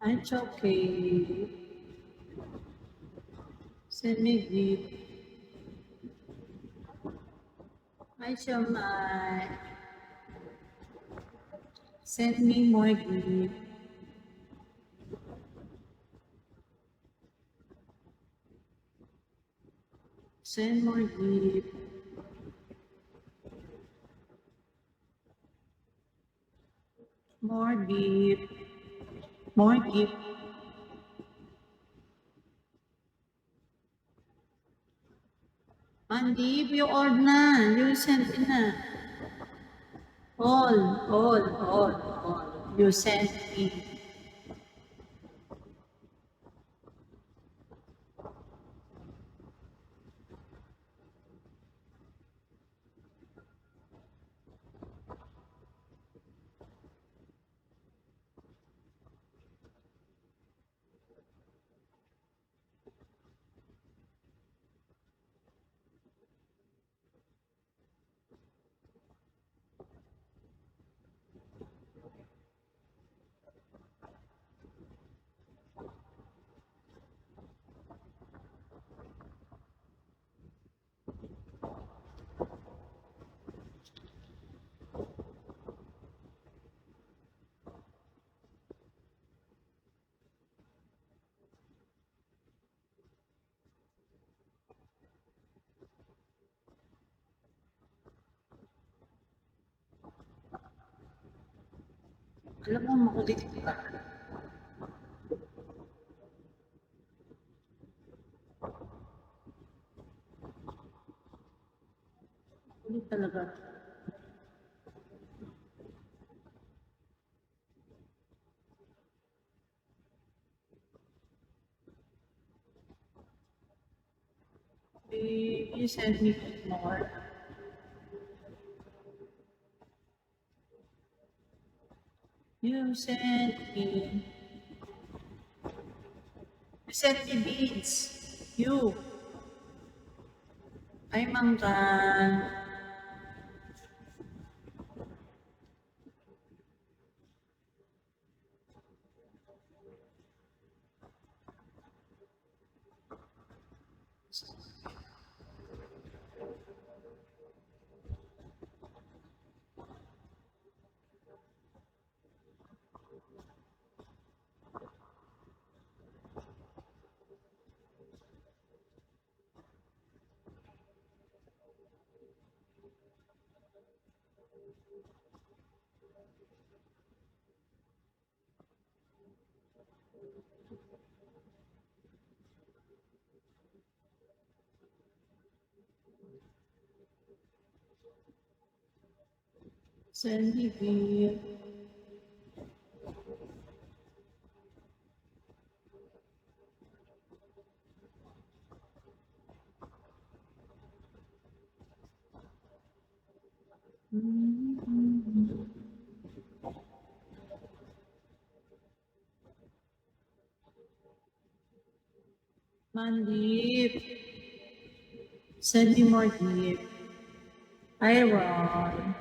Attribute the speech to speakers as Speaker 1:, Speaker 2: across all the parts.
Speaker 1: It's okay. Send me gift. Hi, Shomai. Send me more gift. Send more gift. More gift. More gift. Mandy, you order na. You send in na. All. You send me. Alam mo, makulit ka. Makulit talaga. You send me more. You send me. You send me beads. You. Ay, mangkan. Send me bead. Mandip. Send me more gift. Hi, Ron.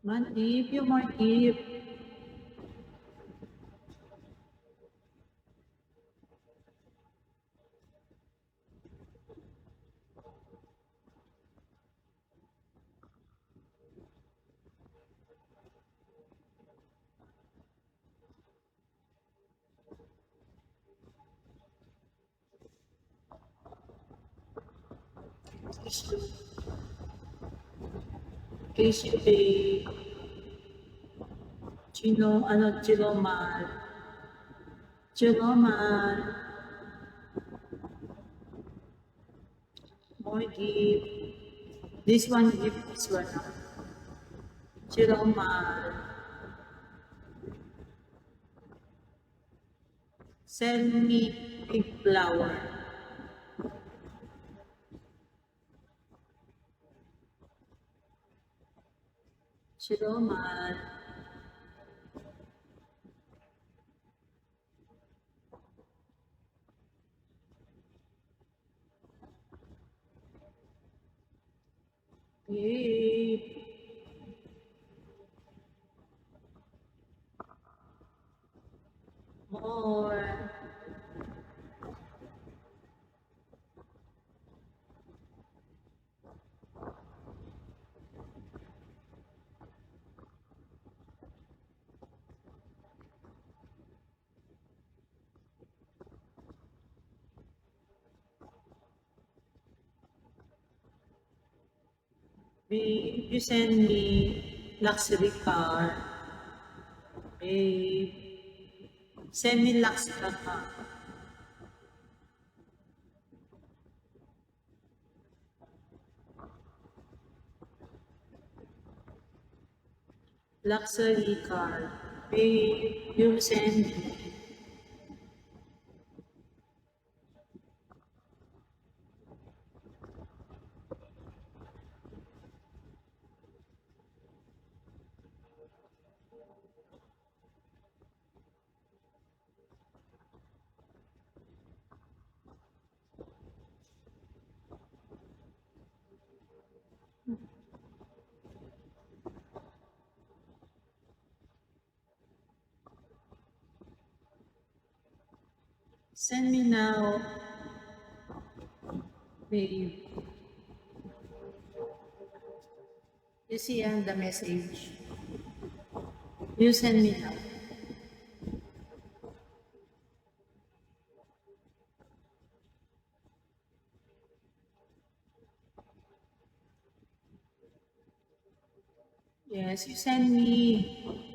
Speaker 1: Mandip, you more gift. Casey Bay, Chiloman, Chiloman, more gift. This one gift, this one. Chiloman. Send me pink flower. Chiloman. Yay. More. You send me luxury car. Babe. Send me luxury car. Luxury car. Babe, you send me. Send me now, babe. You see the message. You send me now. Yes, you send me.